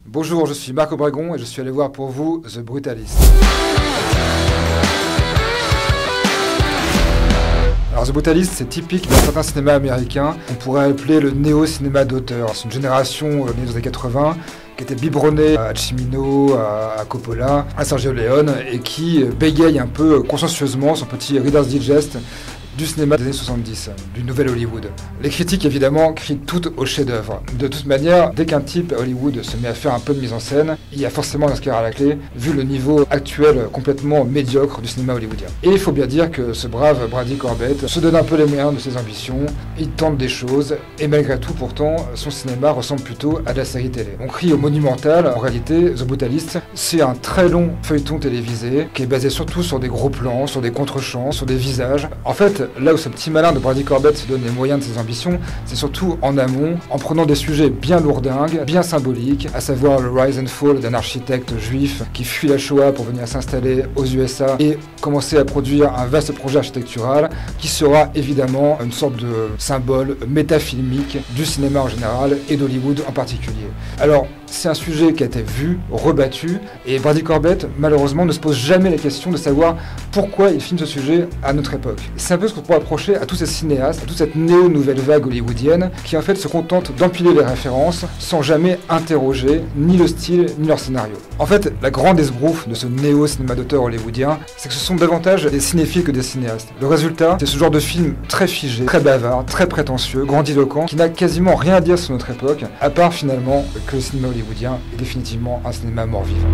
Bonjour, je suis Marc Obregon et je suis allé voir pour vous The Brutalist. Alors The Brutalist, c'est typique d'un certain cinéma américain. On pourrait appeler le néo-cinéma d'auteur. C'est une génération née dans les années 80 qui était biberonnée à Cimino, à Coppola, à Sergio Leone et qui bégaye un peu consciencieusement son petit Reader's Digest du cinéma des années 70, du nouvel Hollywood. Les critiques, évidemment, crient toutes au chef-d'œuvre. De toute manière, dès qu'un type à Hollywood se met à faire un peu de mise en scène, il y a forcément un Oscar à la clé, vu le niveau actuel complètement médiocre du cinéma hollywoodien. Et il faut bien dire que ce brave Brady Corbet se donne un peu les moyens de ses ambitions, il tente des choses, et malgré tout, pourtant, son cinéma ressemble plutôt à de la série télé. On crie au monumental, en réalité, The Brutalist, c'est un très long feuilleton télévisé, qui est basé surtout sur des gros plans, sur des contre-champs, sur des visages. En fait, là où ce petit malin de Brady Corbet se donne les moyens de ses ambitions, c'est surtout en amont, en prenant des sujets bien lourdingues, bien symboliques, à savoir le rise and fall d'un architecte juif qui fuit la Shoah pour venir s'installer aux USA et commencer à produire un vaste projet architectural qui sera évidemment une sorte de symbole métafilmique du cinéma en général et d'Hollywood en particulier. Alors, c'est un sujet qui a été vu, rebattu, et Brady Corbet, malheureusement, ne se pose jamais la question de savoir pourquoi il filme ce sujet à notre époque. C'est un peu ce qu'on pourrait approcher à tous ces cinéastes, à toute cette néo-nouvelle vague hollywoodienne, qui en fait se contente d'empiler les références sans jamais interroger ni le style ni leur scénario. En fait, la grande esbrouffe de ce néo-cinéma d'auteur hollywoodien, c'est que ce sont davantage des cinéphiles que des cinéastes. Le résultat, c'est ce genre de film très figé, très bavard, très prétentieux, grandiloquent, qui n'a quasiment rien à dire sur notre époque, à part finalement que le cinéma hollywoodien est définitivement un cinéma mort-vivant.